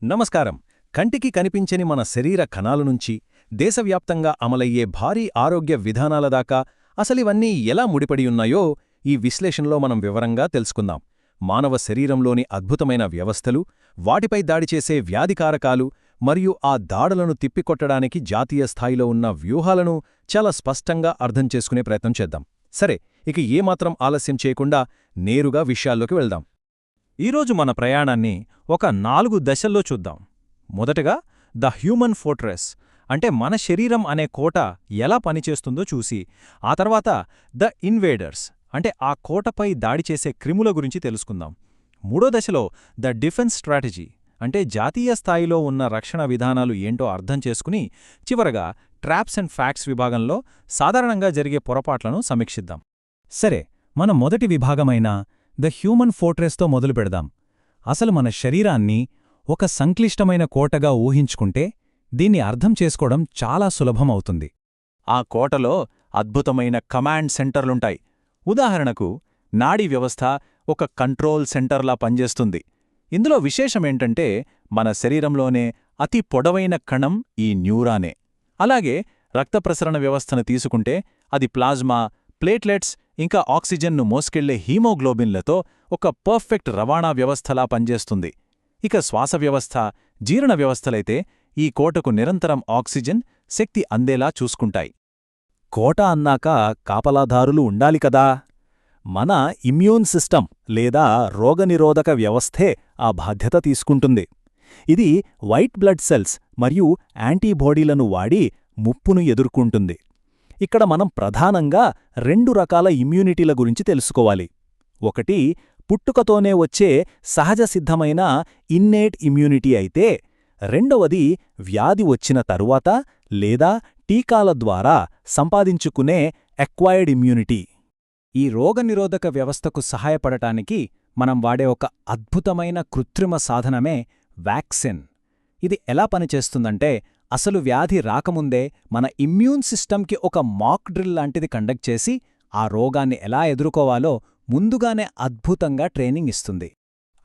నమస్కారం. కంటికి కనిపించని మన శరీర కణాల నుంచి దేశవ్యాప్తంగా అమలయ్యే భారీ ఆరోగ్య విధానాల దాకా అసలివన్నీ ఎలా ముడిపడి ఉన్నాయో ఈ విశ్లేషణలో మనం వివరంగా తెలుసుకుందాం. మానవ శరీరంలోని అద్భుతమైన వ్యవస్థలు, వాటిపై దాడి చేసే వ్యాధికారకాలు మరియు ఆ దాడులను తిప్పికొట్టడానికి జాతీయ స్థాయిలో ఉన్న వ్యూహాలను చాలా స్పష్టంగా అర్థం చేసుకునే ప్రయత్నం చేద్దాం. సరే, ఇక ఏమాత్రం ఆలస్యం చేయకుండా నేరుగా విషయాల్లోకి వెళ్దాం. ఈరోజు మన ప్రయాణాన్ని ఒక 4 దశల్లో చూద్దాం. మొదటగా ద హ్యూమన్ ఫోర్ట్రెస్, అంటే మన శరీరం అనే కోట ఎలా పనిచేస్తుందో చూసి, ఆ తర్వాత ద ఇన్వేడర్స్, అంటే ఆ కోటపై దాడి చేసే క్రిముల గురించి తెలుసుకుందాం. మూడో దశలో ద డిఫెన్స్ స్ట్రాటజీ, అంటే జాతీయ స్థాయిలో ఉన్న రక్షణ విధానాలు ఏంటో అర్థం చేసుకుని, చివరగా ట్రాప్స్ అండ్ ఫ్యాక్ట్స్ విభాగంలో సాధారణంగా జరిగే పొరపాట్లను సమీక్షిద్దాం. సరే, మన మొదటి విభాగమైన ద హ్యూమన్ ఫోర్ట్రెస్తో మొదలు పెడదాం. అసలు మన శరీరాన్ని ఒక సంక్లిష్టమైన కోటగా ఊహించుకుంటే దీన్ని అర్థం చేసుకోవడం చాలా సులభమవుతుంది. ఆ కోటలో అద్భుతమైన కమాండ్ సెంటర్లుంటాయి. ఉదాహరణకు నాడీ వ్యవస్థ ఒక కంట్రోల్ సెంటర్లా పనిచేస్తుంది. ఇందులో విశేషమేంటంటే మన శరీరంలోనే అతి పొడవైన కణం ఈ న్యూరానే. అలాగే రక్త ప్రసరణ వ్యవస్థను తీసుకుంటే అది ప్లాజ్మా, ప్లేట్లెట్స్ ఇంకా ఆక్సిజన్ను మోసుకెళ్లే హీమోగ్లోబిన్లతో ఒక పర్ఫెక్ట్ రవాణా వ్యవస్థలా పనిచేస్తుంది. ఇక శ్వాస వ్యవస్థ, జీర్ణ వ్యవస్థలైతే ఈ కోటకు నిరంతరం ఆక్సిజన్, శక్తి అందేలా చూసుకుంటాయి. కోట అన్నాక కాపలాదారులు ఉండాలి కదా. మన ఇమ్యూన్ సిస్టమ్ లేదా రోగనిరోధక వ్యవస్థే ఆ బాధ్యత తీసుకుంటుంది. ఇది వైట్ బ్లడ్ సెల్స్ మరియు యాంటీబాడీలను వాడి ముప్పును ఎదుర్కొంటుంది. ఇక్కడ మనం ప్రధానంగా 2 రకాల ఇమ్యూనిటీల గురించి తెలుసుకోవాలి. ఒకటి పుట్టుకతోనే వచ్చే సహజసిద్ధమైన ఇన్నేట్ ఇమ్యూనిటీ అయితే, రెండవది వ్యాధి వచ్చిన తరువాత లేదా టీకాల ద్వారా సంపాదించుకునే ఎక్వైర్డ్ ఇమ్యూనిటీ. ఈ రోగనిరోధక వ్యవస్థకు సహాయపడటానికి మనం వాడే ఒక అద్భుతమైన కృత్రిమ సాధనమే వ్యాక్సిన్. ఇది ఎలా పనిచేస్తుందంటే, అసలు వ్యాధి రాకముందే మన ఇమ్యూన్ సిస్టమ్కి ఒక మాక్ డ్రిల్ లాంటిది కండక్ట్ చేసి ఆ రోగాన్ని ఎలా ఎదుర్కోవాలో ముందుగానే అద్భుతంగా ట్రైనింగ్ ఇస్తుంది.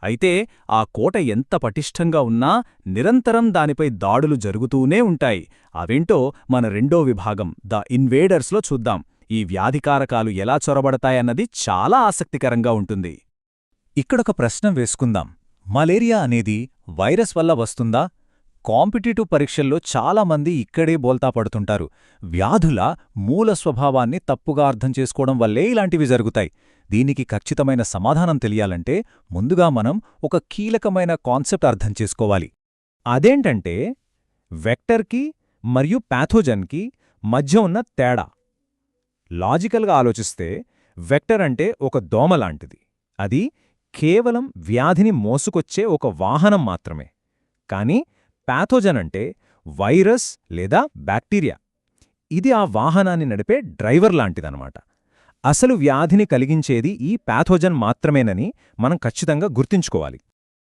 అయితే ఆ కోట ఎంత పటిష్టంగా ఉన్నా నిరంతరం దానిపై దాడులు జరుగుతూనే ఉంటాయి. అవేంటో మన రెండో విభాగం ద ఇన్వేడర్స్లో చూద్దాం. ఈ వ్యాధికారకాలు ఎలా చొరబడతాయన్నది చాలా ఆసక్తికరంగా ఉంటుంది. ఇక్కడొక ప్రశ్న వేసుకుందాం. మలేరియా అనేది వైరస్ వల్ల వస్తుందా? కాంపిటీటివ్ పరీక్షల్లో చాలామంది ఇక్కడే బోల్తా పడుతుంటారు. వ్యాధుల మూల స్వభావాన్ని తప్పుగా అర్థం చేసుకోవడం వల్లే ఇలాంటివి జరుగుతాయి. దీనికి ఖచ్చితమైన సమాధానం తెలియాలంటే ముందుగా మనం ఒక కీలకమైన కాన్సెప్ట్ అర్థం చేసుకోవాలి. అదేంటంటే వెక్టర్కి మరియు ప్యాథోజన్కి మధ్య ఉన్న తేడా. లాజికల్గా ఆలోచిస్తే వెక్టర్ అంటే ఒక దోమలాంటిది. అది కేవలం వ్యాధిని మోసుకొచ్చే ఒక వాహనం మాత్రమే. కానీ ప్యాథోజన్ అంటే వైరస్ లేదా బ్యాక్టీరియా. ఇది ఆ వాహనాన్ని నడిపే డ్రైవర్ లాంటిదన్నమాట. అసలు వ్యాధిని కలిగించేది ఈ ప్యాథోజన్ మాత్రమేనని మనం ఖచ్చితంగా గుర్తుంచుకోవాలి.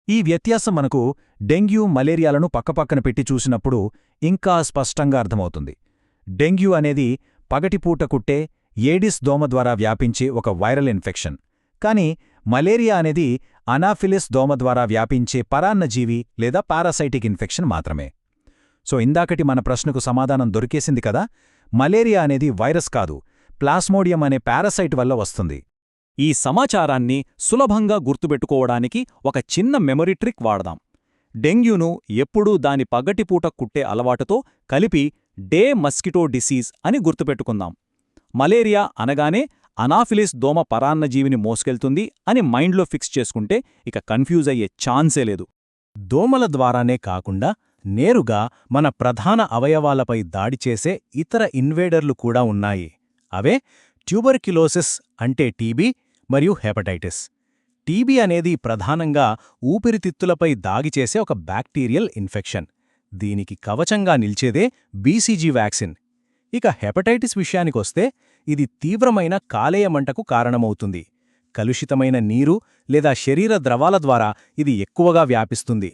ఈ వ్యత్యాసం మనకు డెంగ్యూ, మలేరియాలను పక్కపక్కన పెట్టి చూసినప్పుడు ఇంకా స్పష్టంగా అర్థమవుతుంది. డెంగ్యూ అనేది పగటిపూట కుట్టే ఏడిస్ దోమ ద్వారా వ్యాపించే ఒక వైరల్ ఇన్ఫెక్షన్. కానీ మలేరియా అనేది అనాఫిలిస్ దోమ ద్వారా వ్యాపించే పరాన్నజీవి లేదా పారాసైటిక్ ఇన్ఫెక్షన్ మాత్రమే. సో ఇందాకటి మన ప్రశ్నకు సమాధానం దొరికేసింది కదా. మలేరియా అనేది వైరస్ కాదు, ప్లాస్మోడియం అనే పారాసైట్ వల్ల వస్తుంది. ఈ సమాచారాన్ని సులభంగా గుర్తుపెట్టుకోవడానికి ఒక చిన్న మెమరీ ట్రిక్ వాడదాం. డెంగ్యూను ఎప్పుడూ దాని పగటిపూట కుట్టే అలవాటుతో కలిపి డే మస్కిటో డిసీజ్ అని గుర్తుపెట్టుకుందాం. మలేరియా అనగానే అనాఫిలిస్ దోమ పరాన్నజీవిని మోసుకెళ్తుంది అని మైండ్లో ఫిక్స్ చేసుకుంటే ఇక కన్ఫ్యూజ్ అయ్యే ఛాన్సే లేదు. దోమల ద్వారానే కాకుండా నేరుగా మన ప్రధాన అవయవాలపై దాడి చేసే ఇతర ఇన్వేడర్లు కూడా ఉన్నాయి. అవే ట్యూబర్క్యులోసిస్ అంటే టీబీ మరియు హెపటైటిస్. టీబీ అనేది ప్రధానంగా ఊపిరితిత్తులపై దాడి చేసే ఒక బ్యాక్టీరియల్ ఇన్ఫెక్షన్. దీనికి కవచంగా నిల్చేదే బీసీజీ వ్యాక్సిన్. ఇక హెపటైటిస్ విషయానికొస్తే ఇది తీవ్రమైన కాలేయమంటకు కారణమవుతుంది. కలుషితమైన నీరు లేదా శరీర ద్రవాల ద్వారా ఇది ఎక్కువగా వ్యాపిస్తుంది.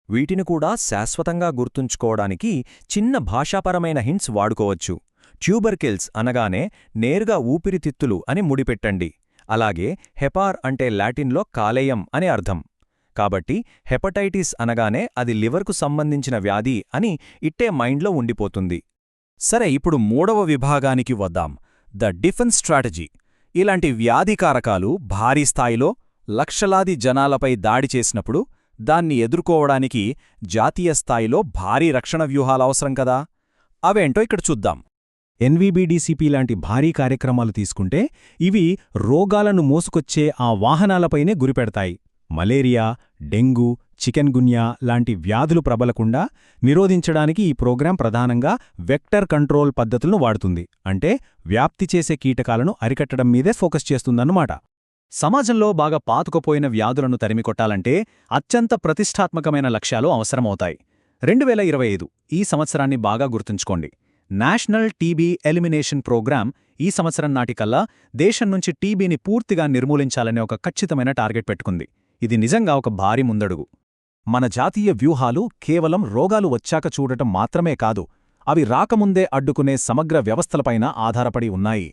వీటిని కూడా శాశ్వతంగా గుర్తుంచుకోవడానికి చిన్న భాషాపరమైన హింట్స్ వాడుకోవచ్చు. ట్యూబర్కిల్స్ అనగానే నేరుగా ఊపిరితిత్తులు అని ముడిపెట్టండి. అలాగే హెపార్ అంటే లాటిన్లో కాలేయం అని అర్థం. కాబట్టి హెపటైటిస్ అనగానే అది లివర్కు సంబంధించిన వ్యాధి అని ఇట్టే మైండ్లో ఉండిపోతుంది. సరే, ఇప్పుడు 3వ విభాగానికి వద్దాం, ద డిఫెన్స్ స్ట్రాటజీ. ఇలాంటి వ్యాధికారకాలు భారీ స్థాయిలో లక్షలాది జనాలపై దాడి చేసినప్పుడు దాన్ని ఎదుర్కోవడానికి జాతీయ స్థాయిలో భారీ రక్షణ వ్యూహాలవసరం కదా. అవేంటో ఇక్కడ చూద్దాం. ఎన్వీబీడీసీపీ లాంటి భారీ కార్యక్రమాలు తీసుకుంటే ఇవి రోగాలను మోసుకొచ్చే ఆ వాహనాలపైనే గురిపెడతాయి. మలేరియా, డెంగ్యూ, చికెన్గున్యా లాంటి వ్యాధులు ప్రబలకుండా నిరోధించడానికి ఈ ప్రోగ్రాం ప్రధానంగా వెక్టర్ కంట్రోల్ పద్ధతులను వాడుతుంది. అంటే వ్యాప్తి చేసే కీటకాలను అరికట్టడం మీదే ఫోకస్ చేస్తుందన్నమాట. సమాజంలో బాగా పాతుకుపోయిన వ్యాధులను తరిమికొట్టాలంటే అత్యంత ప్రతిష్టాత్మకమైన లక్ష్యాలు అవసరమవుతాయి. 2025 ఈ సంవత్సరాన్ని బాగా గుర్తుంచుకోండి. నేషనల్ టీబీ ఎలిమినేషన్ ప్రోగ్రాం ఈ సంవత్సరం నాటికల్లా దేశం నుంచి టీబీని పూర్తిగా నిర్మూలించాలనే ఒక ఖచ్చితమైన టార్గెట్ పెట్టుకుంది. ఇది నిజంగా ఒక భారీ ముందడుగు. మన జాతీయ వ్యూహాలు కేవలం రోగాలు వచ్చాక చూడటం మాత్రమే కాదు, అవి రాకముందే అడ్డుకునే సమగ్ర వ్యవస్థలపైన ఆధారపడి ఉన్నాయి.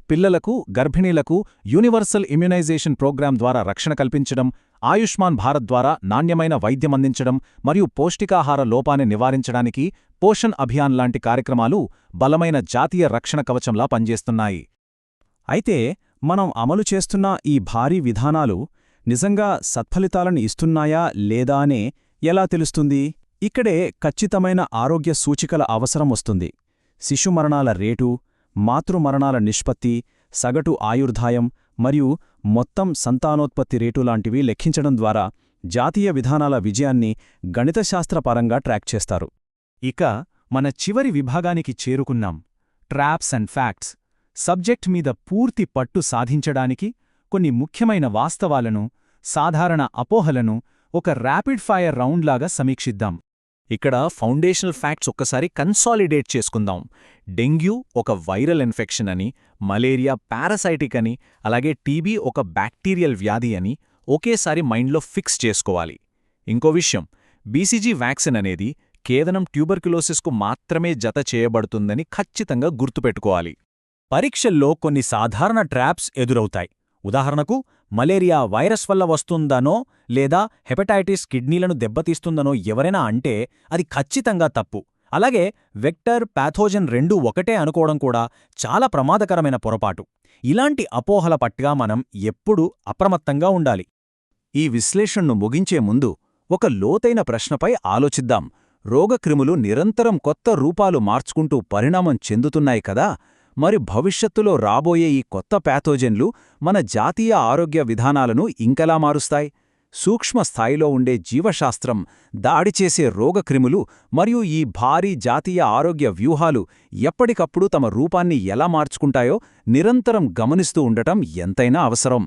పిల్లలకు, గర్భిణీలకు యూనివర్సల్ ఇమ్యునైజేషన్ ప్రోగ్రాం ద్వారా రక్షణ కల్పించడం, ఆయుష్మాన్ భారత్ ద్వారా నాణ్యమైన వైద్యమందించడం మరియు పౌష్టికాహార లోపాన్ని నివారించడానికి పోషణ్ అభియాన్ లాంటి కార్యక్రమాలు బలమైన జాతీయ రక్షణ కవచంలా పనిచేస్తున్నాయి. అయితే మనం అమలు చేస్తున్న ఈ భారీ విధానాలు నిజంగా సత్ఫలితాలను ఇస్తున్నాయా లేదా అనే ఎలా తెలుస్తుంది? ఇక్కడే ఖచ్చితమైన ఆరోగ్య సూచికల అవసరం వస్తుంది. శిశుమరణాల రేటు, మాతృమరణాల నిష్పత్తి, సగటు ఆయుర్దాయం మరియు మొత్తం సంతానోత్పత్తి రేటు లాంటివి లెక్కించడం ద్వారా జాతీయ విధానాల విజయాన్ని గణితశాస్త్రపరంగా ట్రాక్ చేస్తారు. ఇక మన చివరి విభాగానికి చేరుకున్నాం, ట్రాప్స్ అండ్ ఫ్యాక్ట్స్. సబ్జెక్ట్ మీద పూర్తి పట్టు సాధించడానికి కొన్ని ముఖ్యమైన వాస్తవాలను, సాధారణ అపోహలను ఒక ర్యాపిడ్ ఫైర్ రౌండ్లాగా సమీక్షిద్దాం. ఇక్కడ ఫౌండేషనల్ ఫ్యాక్ట్స్ ఒక్కసారి కన్సాలిడేట్ చేసుకుందాం. డెంగ్యూ ఒక వైరల్ ఇన్ఫెక్షన్ అని, మలేరియా పారాసైటిక్ అని, అలాగే టీబీ ఒక బ్యాక్టీరియల్ వ్యాధి అని ఒకేసారి మైండ్లో ఫిక్స్ చేసుకోవాలి. ఇంకో విషయం, బీసీజీ వ్యాక్సిన్ అనేది కేవలం ట్యూబర్క్యులోసిస్కు మాత్రమే జత చేయబడుతుందని ఖచ్చితంగా గుర్తుపెట్టుకోవాలి. పరీక్షల్లో కొన్ని సాధారణ ట్రాప్స్ ఎదురవుతాయి. ఉదాహరణకు, మలేరియా వైరస్ వల్ల వస్తుందనో లేదా హెపటైటిస్ కిడ్నీలను దెబ్బతీస్తుందనో ఎవరైనా అంటే అది ఖచ్చితంగా తప్పు. అలాగే వెక్టర్, పాథోజన్ రెండూ ఒకటే అనుకోవడం కూడా చాలా ప్రమాదకరమైన పొరపాటు. ఇలాంటి అపోహల పట్ల మనం ఎప్పుడూ అప్రమత్తంగా ఉండాలి. ఈ విశ్లేషణను ముగించే ముందు ఒక లోతైన ప్రశ్నపై ఆలోచిద్దాం. రోగక్రిములు నిరంతరం కొత్త రూపాలు మార్చుకుంటూ పరిణామం చెందుతున్నాయి కదా, మరి భవిష్యత్తులో రాబోయే ఈ కొత్త ప్యాథోజన్లు మన జాతీయ ఆరోగ్య విధానాలను ఇంకెలా మారుస్తాయి? సూక్ష్మ స్థాయిలో ఉండే జీవశాస్త్రం, దాడి చేసే రోగక్రిములు మరియు ఈ భారీ జాతీయ ఆరోగ్య వ్యూహాలు ఎప్పటికప్పుడు తమ రూపాన్ని ఎలా మార్చుకుంటాయో నిరంతరం గమనిస్తూ ఉండటం ఎంతైనా అవసరం.